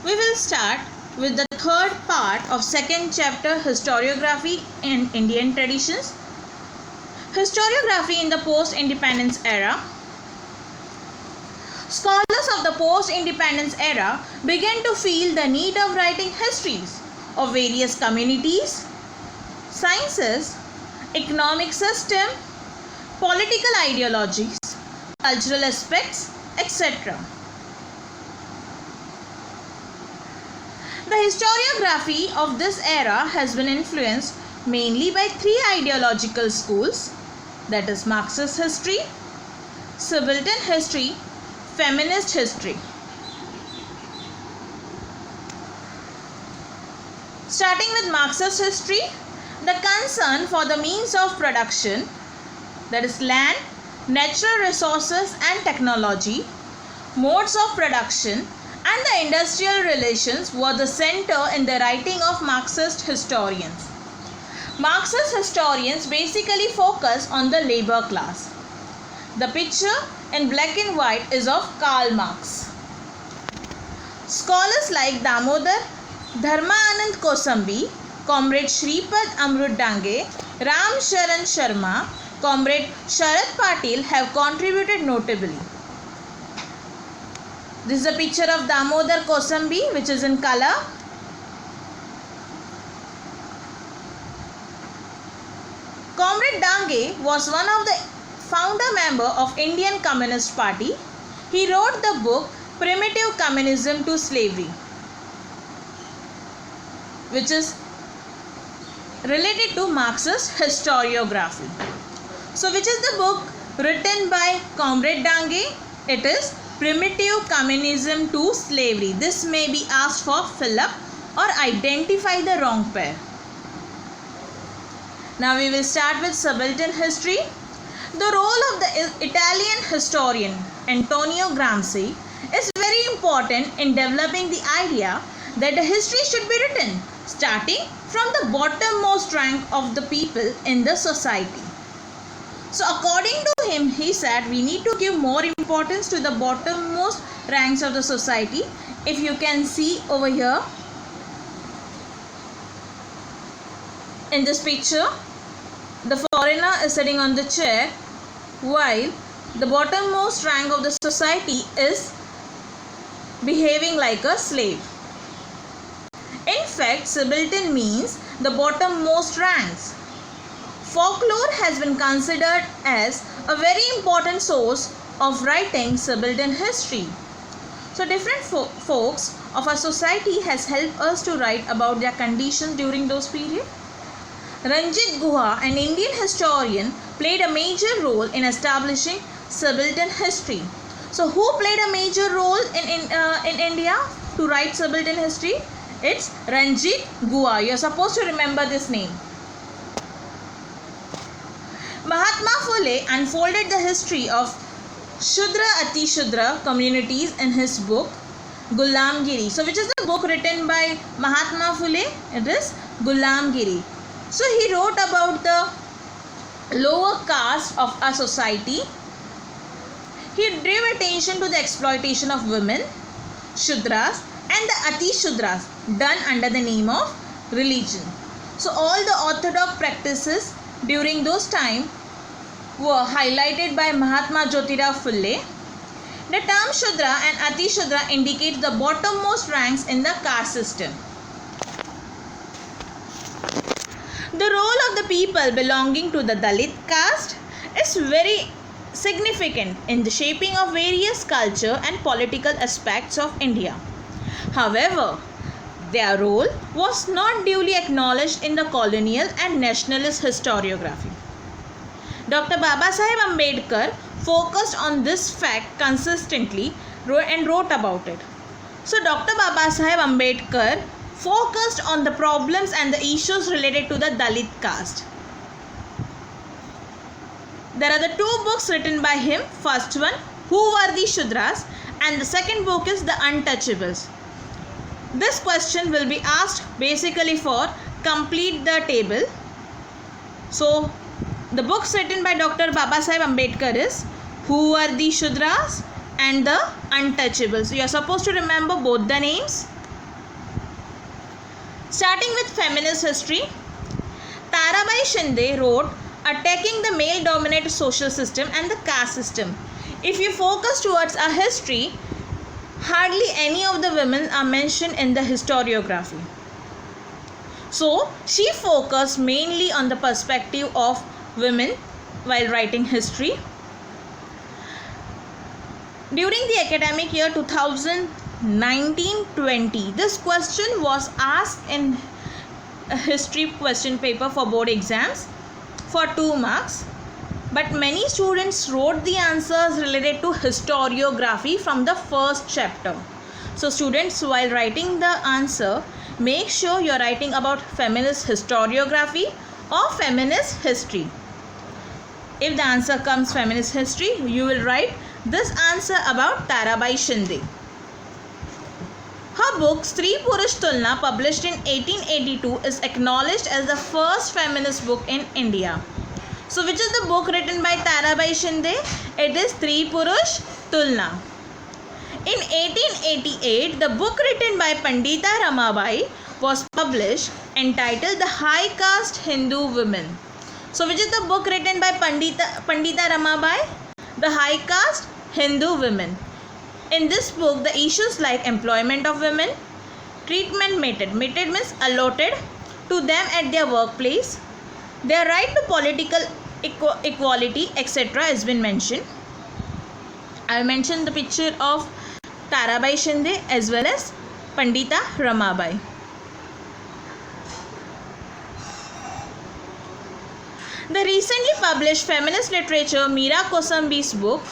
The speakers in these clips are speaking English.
We will start with the third part of second chapter, Historiography in Indian Traditions. Historiography in the post-independence era. Scholars of the post-independence era began to feel the need of writing histories of various communities, sciences, economic system, political ideologies, cultural aspects, etc. The historiography of this era has been influenced mainly by three ideological schools, that is Marxist history, subaltern history, feminist history. Starting with Marxist history, the concern for the means of production, that is land, natural resources and technology, modes of production and the industrial relations were the center in the writing of Marxist historians. Marxist historians basically focus on the labor class. The picture in black and white is of Karl Marx. Scholars like Damodar, Dharma Anand Kosambi, Comrade Shripad Amrut Dange, Ram Sharan Sharma, Comrade Sharad Patil have contributed notably. This is a picture of Damodar Kosambi, which is in color. Comrade Dange was one of the founder member of Indian Communist Party. He wrote the book Primitive Communism to Slavery, which is related to Marxist historiography. So which is the book written by Comrade Dange? It is Primitive Communism to Slavery. This may be asked for fill up or identify the wrong pair. Now we will start with subaltern history. The role of the Italian historian Antonio Gramsci is very important in developing the idea that the history should be written starting from the bottommost rank of the people in the society. So according to him, he said we need to give more importance to the bottommost ranks of the society. If you can see over here in this picture, the foreigner is sitting on the chair while the bottommost rank of the society is behaving like a slave. In fact, subaltern means the bottommost ranks. Folklore has been considered as a very important source of writing subaltern history. So different folks of our society has helped us to write about their conditions during those periods. Ranjit Guha, an Indian historian, played a major role in establishing subaltern history. So who played a major role in India to write subaltern history? It's Ranjit Guha. You're supposed to remember this name. Mahatma Phule unfolded the history of Shudra Ati Shudra communities in his book Gulamgiri. So which is the book written by Mahatma Phule? It is Gulamgiri. So he wrote about the lower caste of our society. He drew attention to the exploitation of women, Shudras and the Ati Shudras done under the name of religion. So all the orthodox practices during those time were highlighted by Mahatma Jyotirao Phule. The term Shudra and Ati Shudra indicates the bottommost ranks in the caste system. The role of the people belonging to the Dalit caste is very significant in the shaping of various culture and political aspects of India. However, their role was not duly acknowledged in the colonial and nationalist historiography. Dr. Babasaheb Ambedkar focused on this fact consistently and wrote about it. So Dr. Babasaheb Ambedkar focused on the problems and the issues related to the Dalit caste. There are the two books written by him. First one, Who Were the Shudras? And the second book is The Untouchables. This question will be asked basically for complete the table. So the books written by Dr. Babasaheb Ambedkar is Who Were the Shudras and The Untouchables. So you are supposed to remember both the names. Starting with feminist history, Tarabai Shinde wrote Attacking the Male-Dominated Social System and the Caste System. If you focus towards our history, hardly any of the women are mentioned in the historiography. So, she focused mainly on the perspective of women while writing history. During the academic year 2019-20, this question was asked in a history question paper for board exams for 2 marks. But many students wrote the answers related to historiography from the first chapter. So students, while writing the answer, make sure you are writing about feminist historiography or feminist history. If the answer comes feminist history, you will write this answer about Tarabai Shinde. Her book Stree Purush Tulna, published in 1882, is acknowledged as the first feminist book in India. So which is the book written by Tarabai Shinde? It is Stree Purush Tulna. In 1888, the book written by Pandita Ramabai was published, entitled The High Caste Hindu Women. So which is the book written by Pandita Ramabai? The High Caste Hindu Women. In this book, the issues like employment of women, treatment meted means allotted to them at their workplace, their right to political equality, etc. has been mentioned. I mentioned the picture of Tarabai Shinde as well as Pandita Ramabai. The recently published feminist literature Meera Kosambi's book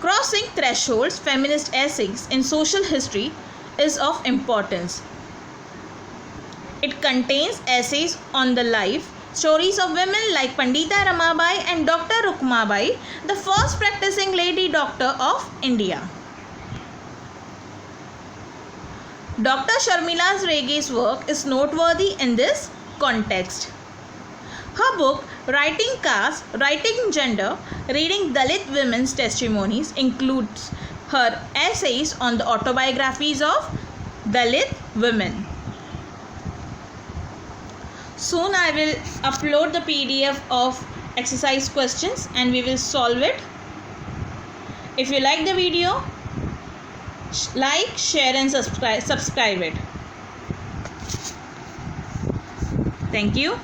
Crossing Thresholds, Feminist Essays in Social History is of importance. It contains essays on the life stories of women like Pandita Ramabai and Dr. Rukmabai, the first practicing lady doctor of India. Dr. Sharmila Rege's work is noteworthy in this context. Her book Writing Caste, Writing Gender, Reading Dalit Women's Testimonies includes her essays on the autobiographies of Dalit women. Soon I will upload the PDF of exercise questions and we will solve it. If you like the video, like, share and subscribe it. Thank you.